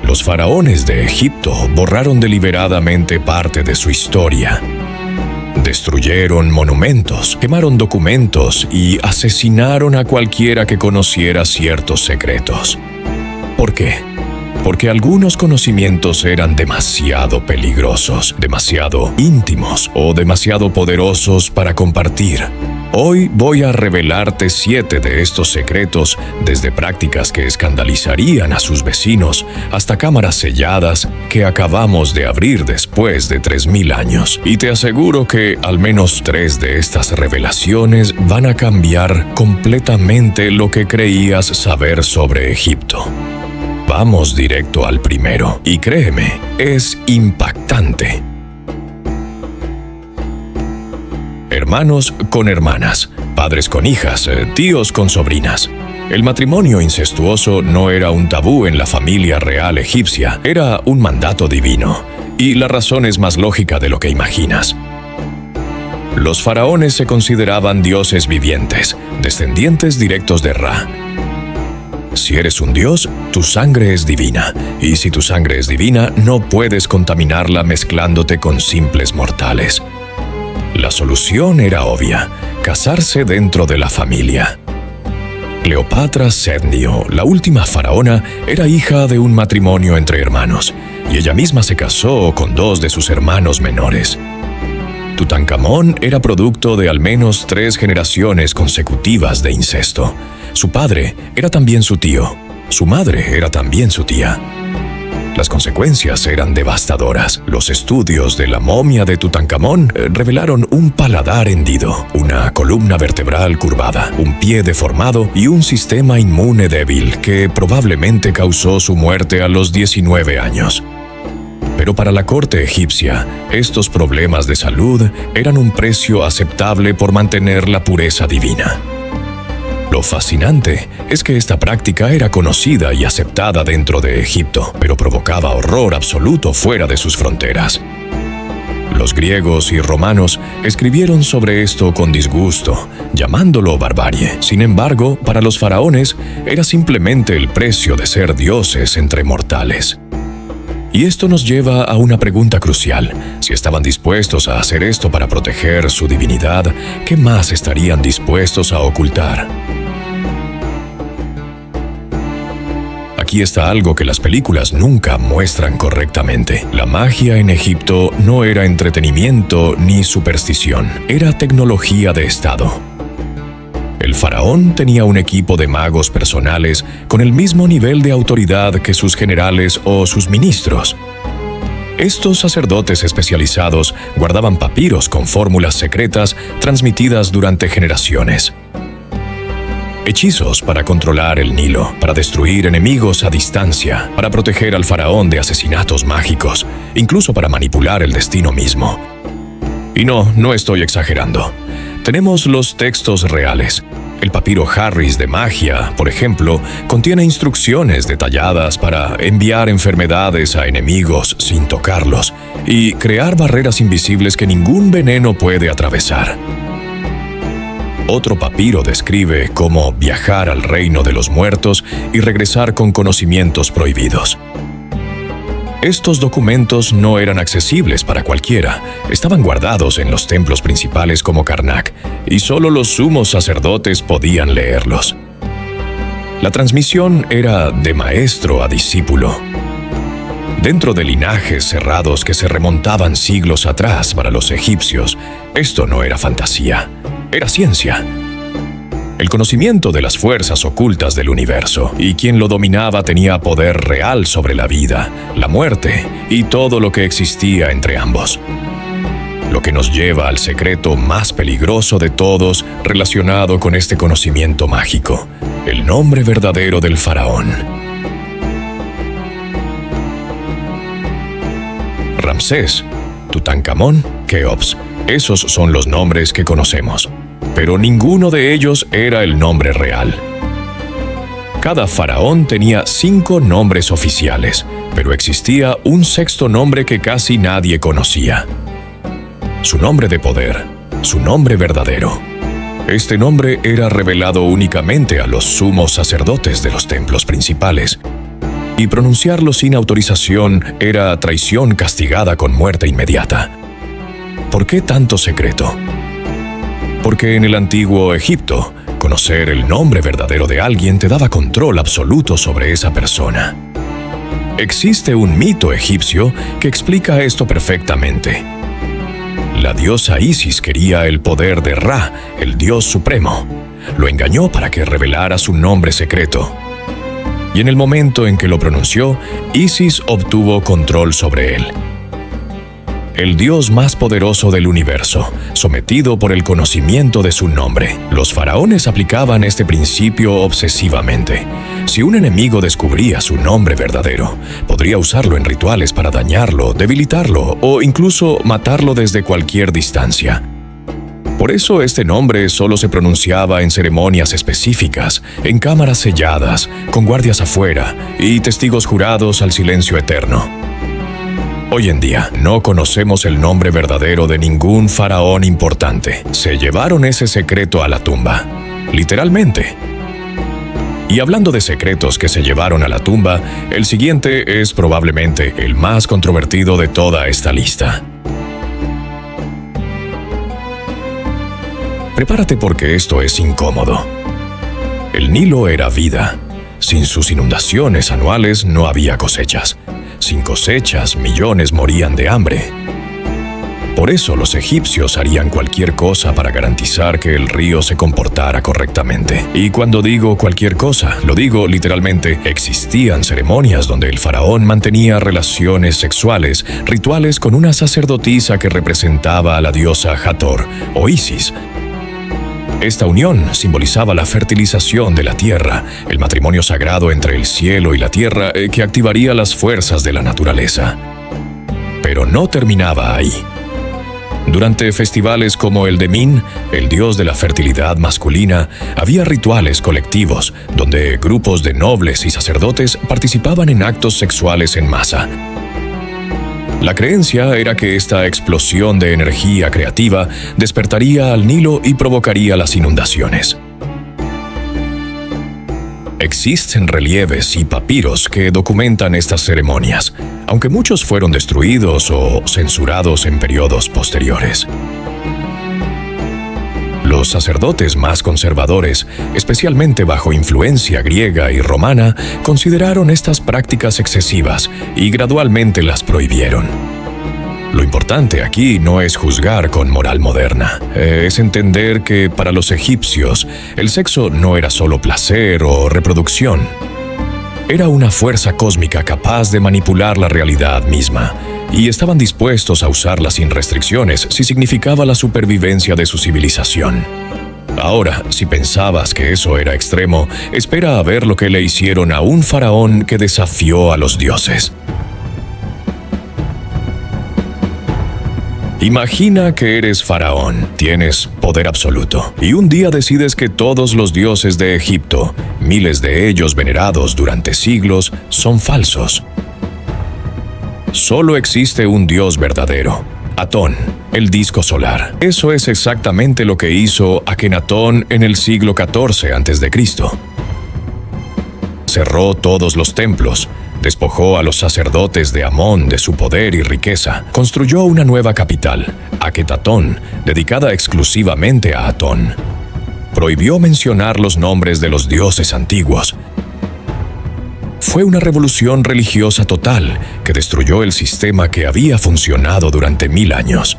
Los faraones de Egipto borraron deliberadamente parte de su historia. Destruyeron monumentos, quemaron documentos y asesinaron a cualquiera que conociera ciertos secretos. ¿Por qué? Porque algunos conocimientos eran demasiado peligrosos, demasiado íntimos o demasiado poderosos para compartir. Hoy voy a revelarte 7 de estos secretos, desde prácticas que escandalizarían a sus vecinos hasta cámaras selladas que acabamos de abrir después de 3000 años. Y te aseguro que al menos 3 de estas revelaciones van a cambiar completamente lo que creías saber sobre Egipto. Vamos directo al primero, y créeme, es impactante. Hermanos con hermanas, padres con hijas, tíos con sobrinas. El matrimonio incestuoso no era un tabú en la familia real egipcia, era un mandato divino. Y la razón es más lógica de lo que imaginas. Los faraones se consideraban dioses vivientes, descendientes directos de Ra. Si eres un dios, tu sangre es divina, y si tu sangre es divina, no puedes contaminarla mezclándote con simples mortales. La solución era obvia: casarse dentro de la familia. Cleopatra Sednio, la última faraona, era hija de un matrimonio entre hermanos, y ella misma se casó con 2 de sus hermanos menores. Tutankamón era producto de al menos 3 generaciones consecutivas de incesto. Su padre era también su tío, su madre era también su tía. Las consecuencias eran devastadoras. Los estudios de la momia de Tutankamón revelaron un paladar hendido, una columna vertebral curvada, un pie deformado y un sistema inmune débil que probablemente causó su muerte a los 19 años. Pero para la corte egipcia, estos problemas de salud eran un precio aceptable por mantener la pureza divina. Lo fascinante es que esta práctica era conocida y aceptada dentro de Egipto, pero provocaba horror absoluto fuera de sus fronteras. Los griegos y romanos escribieron sobre esto con disgusto, llamándolo barbarie. Sin embargo, para los faraones era simplemente el precio de ser dioses entre mortales. Y esto nos lleva a una pregunta crucial. Si estaban dispuestos a hacer esto para proteger su divinidad, ¿qué más estarían dispuestos a ocultar? Aquí está algo que las películas nunca muestran correctamente. La magia en Egipto no era entretenimiento ni superstición, era tecnología de Estado. El faraón tenía un equipo de magos personales con el mismo nivel de autoridad que sus generales o sus ministros. Estos sacerdotes especializados guardaban papiros con fórmulas secretas transmitidas durante generaciones. Hechizos para controlar el Nilo, para destruir enemigos a distancia, para proteger al faraón de asesinatos mágicos, incluso para manipular el destino mismo. Y no estoy exagerando. Tenemos los textos reales. El papiro Harris de magia, por ejemplo, contiene instrucciones detalladas para enviar enfermedades a enemigos sin tocarlos y crear barreras invisibles que ningún veneno puede atravesar. Otro papiro describe cómo viajar al reino de los muertos y regresar con conocimientos prohibidos. Estos documentos no eran accesibles para cualquiera, estaban guardados en los templos principales como Karnak, y solo los sumos sacerdotes podían leerlos. La transmisión era de maestro a discípulo. Dentro de linajes cerrados que se remontaban siglos atrás para los egipcios, esto no era fantasía, era ciencia. El conocimiento de las fuerzas ocultas del universo, y quien lo dominaba tenía poder real sobre la vida, la muerte y todo lo que existía entre ambos. Lo que nos lleva al secreto más peligroso de todos relacionado con este conocimiento mágico, el nombre verdadero del faraón. Ramsés, Tutankamón, Keops, esos son los nombres que conocemos. Pero ninguno de ellos era el nombre real. Cada faraón tenía 5 nombres oficiales, pero existía un 6º nombre que casi nadie conocía. Su nombre de poder, su nombre verdadero. Este nombre era revelado únicamente a los sumos sacerdotes de los templos principales. y pronunciarlo sin autorización era traición castigada con muerte inmediata. ¿Por qué tanto secreto? Porque en el antiguo Egipto, conocer el nombre verdadero de alguien te daba control absoluto sobre esa persona. Existe un mito egipcio que explica esto perfectamente. La diosa Isis quería el poder de Ra, el dios supremo. Lo engañó para que revelara su nombre secreto. Y en el momento en que lo pronunció, Isis obtuvo control sobre él. El dios más poderoso del universo, sometido por el conocimiento de su nombre. Los faraones aplicaban este principio obsesivamente. Si un enemigo descubría su nombre verdadero, podría usarlo en rituales para dañarlo, debilitarlo o incluso matarlo desde cualquier distancia. Por eso este nombre solo se pronunciaba en ceremonias específicas, en cámaras selladas, con guardias afuera y testigos jurados al silencio eterno. Hoy en día no conocemos el nombre verdadero de ningún faraón importante. Se llevaron ese secreto a la tumba, literalmente. Y hablando de secretos que se llevaron a la tumba, el siguiente es probablemente el más controvertido de toda esta lista. Prepárate porque esto es incómodo. El Nilo era vida. Sin sus inundaciones anuales no había cosechas. Sin cosechas, millones morían de hambre. Por eso los egipcios harían cualquier cosa para garantizar que el río se comportara correctamente. Y cuando digo cualquier cosa, lo digo literalmente. Existían ceremonias donde el faraón mantenía relaciones sexuales, rituales con una sacerdotisa que representaba a la diosa Hathor o Isis. Esta unión simbolizaba la fertilización de la tierra, el matrimonio sagrado entre el cielo y la tierra que activaría las fuerzas de la naturaleza. Pero no terminaba ahí. Durante festivales como el de Min, el dios de la fertilidad masculina, había rituales colectivos donde grupos de nobles y sacerdotes participaban en actos sexuales en masa. La creencia era que esta explosión de energía creativa despertaría al Nilo y provocaría las inundaciones. Existen relieves y papiros que documentan estas ceremonias, aunque muchos fueron destruidos o censurados en periodos posteriores. Los sacerdotes más conservadores, especialmente bajo influencia griega y romana, consideraron estas prácticas excesivas y gradualmente las prohibieron. Lo importante aquí no es juzgar con moral moderna, es entender que para los egipcios el sexo no era solo placer o reproducción. Era una fuerza cósmica capaz de manipular la realidad misma, y estaban dispuestos a usarla sin restricciones si significaba la supervivencia de su civilización. Ahora, si pensabas que eso era extremo, espera a ver lo que le hicieron a un faraón que desafió a los dioses. Imagina que eres faraón, tienes poder absoluto, y un día decides que todos los dioses de Egipto, miles de ellos venerados durante siglos, son falsos. Solo existe un dios verdadero, Atón, el disco solar. Eso es exactamente lo que hizo Akenatón en el siglo XIV a.C. Cerró todos los templos, despojó a los sacerdotes de Amón de su poder y riqueza, construyó una nueva capital, Aketatón, dedicada exclusivamente a Atón. Prohibió mencionar los nombres de los dioses antiguos. Fue una revolución religiosa total que destruyó el sistema que había funcionado durante 1000 años.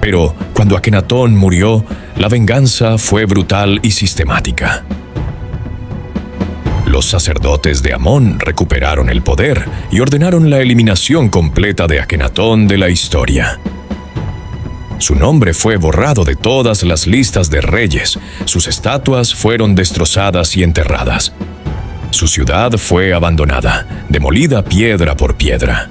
Pero cuando Akenatón murió, la venganza fue brutal y sistemática. Los sacerdotes de Amón recuperaron el poder y ordenaron la eliminación completa de Akenatón de la historia. Su nombre fue borrado de todas las listas de reyes, sus estatuas fueron destrozadas y enterradas. Su ciudad fue abandonada, demolida piedra por piedra.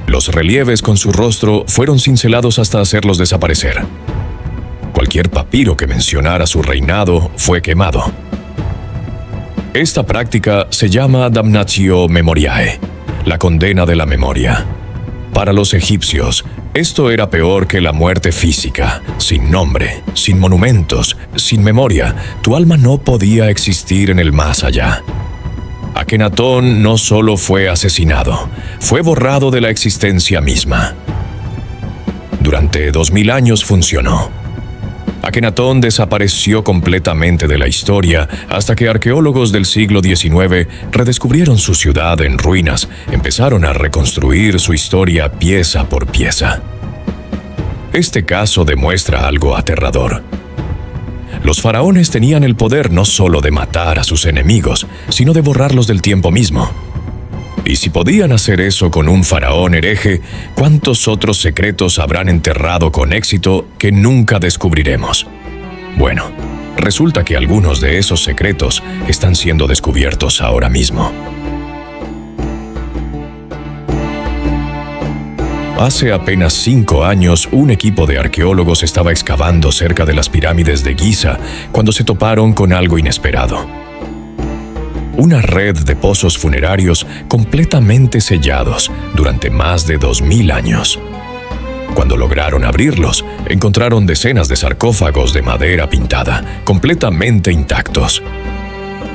Los relieves con su rostro fueron cincelados hasta hacerlos desaparecer. Cualquier papiro que mencionara su reinado fue quemado. Esta práctica se llama damnatio memoriae, la condena de la memoria. Para los egipcios, esto era peor que la muerte física, sin nombre, sin monumentos, sin memoria. Tu alma no podía existir en el más allá. Akenatón no solo fue asesinado, fue borrado de la existencia misma. Durante 2000 años funcionó. Akenatón desapareció completamente de la historia hasta que arqueólogos del siglo XIX redescubrieron su ciudad en ruinas, empezaron a reconstruir su historia pieza por pieza. Este caso demuestra algo aterrador. Los faraones tenían el poder no solo de matar a sus enemigos, sino de borrarlos del tiempo mismo. Y si podían hacer eso con un faraón hereje, ¿cuántos otros secretos habrán enterrado con éxito que nunca descubriremos? Bueno, resulta que algunos de esos secretos están siendo descubiertos ahora mismo. Hace apenas 5 años, un equipo de arqueólogos estaba excavando cerca de las pirámides de Giza cuando se toparon con algo inesperado. Una red de pozos funerarios completamente sellados durante más de 2000 años. Cuando lograron abrirlos, encontraron decenas de sarcófagos de madera pintada, completamente intactos.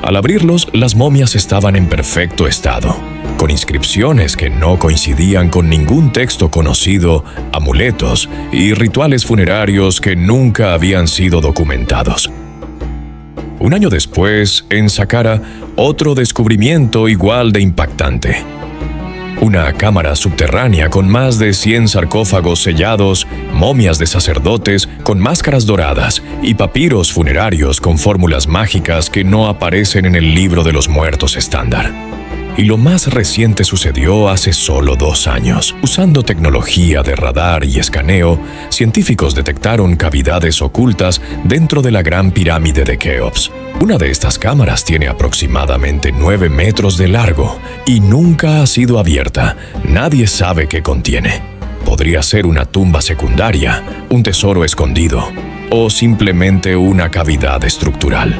Al abrirlos, las momias estaban en perfecto estado, con inscripciones que no coincidían con ningún texto conocido, amuletos y rituales funerarios que nunca habían sido documentados. Un año después, en Saqqara, otro descubrimiento igual de impactante. Una cámara subterránea con más de 100 sarcófagos sellados, momias de sacerdotes con máscaras doradas y papiros funerarios con fórmulas mágicas que no aparecen en el libro de los muertos estándar. Y lo más reciente sucedió hace solo 2 años. Usando tecnología de radar y escaneo, científicos detectaron cavidades ocultas dentro de la Gran Pirámide de Keops. Una de estas cámaras tiene aproximadamente 9 metros de largo y nunca ha sido abierta. Nadie sabe qué contiene. Podría ser una tumba secundaria, un tesoro escondido o simplemente una cavidad estructural.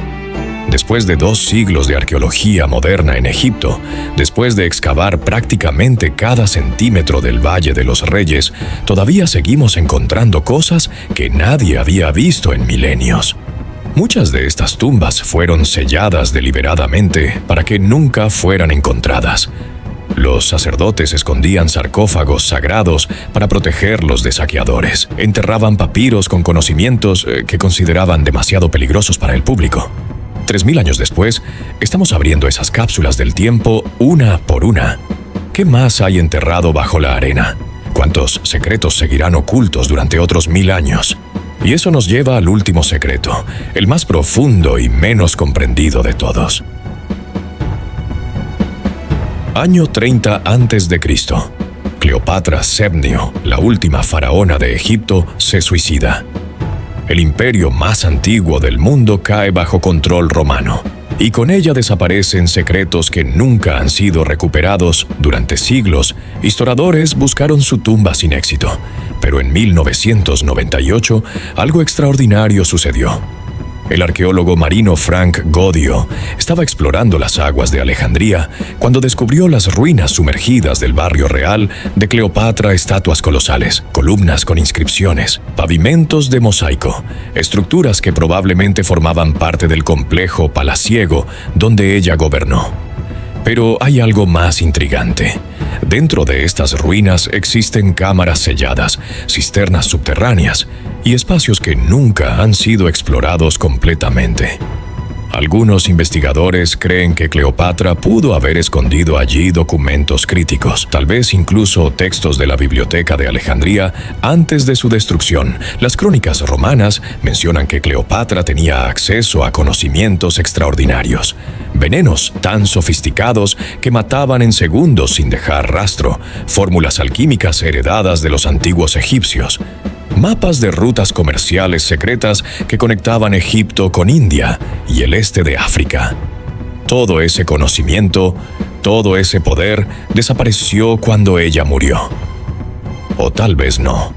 Después de 2 siglos de arqueología moderna en Egipto, después de excavar prácticamente cada centímetro del Valle de los Reyes, todavía seguimos encontrando cosas que nadie había visto en milenios. Muchas de estas tumbas fueron selladas deliberadamente para que nunca fueran encontradas. Los sacerdotes escondían sarcófagos sagrados para protegerlos de saqueadores. Enterraban papiros con conocimientos que consideraban demasiado peligrosos para el público. 3000 años después, estamos abriendo esas cápsulas del tiempo una por una. ¿Qué más hay enterrado bajo la arena? ¿Cuántos secretos seguirán ocultos durante otros 1000 años? Y eso nos lleva al último secreto, el más profundo y menos comprendido de todos. Año 30 a.C. Cleopatra Sebnio, la última faraona de Egipto, se suicida. El imperio más antiguo del mundo cae bajo control romano, y con ella desaparecen secretos que nunca han sido recuperados. Durante siglos, historiadores buscaron su tumba sin éxito, pero en 1998 algo extraordinario sucedió. El arqueólogo marino Frank Godio estaba explorando las aguas de Alejandría cuando descubrió las ruinas sumergidas del barrio real de Cleopatra, estatuas colosales, columnas con inscripciones, pavimentos de mosaico, estructuras que probablemente formaban parte del complejo palaciego donde ella gobernó. Pero hay algo más intrigante. Dentro de estas ruinas existen cámaras selladas, cisternas subterráneas y espacios que nunca han sido explorados completamente. Algunos investigadores creen que Cleopatra pudo haber escondido allí documentos críticos, tal vez incluso textos de la Biblioteca de Alejandría antes de su destrucción. Las crónicas romanas mencionan que Cleopatra tenía acceso a conocimientos extraordinarios, venenos tan sofisticados que mataban en segundos sin dejar rastro, fórmulas alquímicas heredadas de los antiguos egipcios, mapas de rutas comerciales secretas que conectaban Egipto con India y el este de África. Todo ese conocimiento, todo ese poder desapareció cuando ella murió. O tal vez no.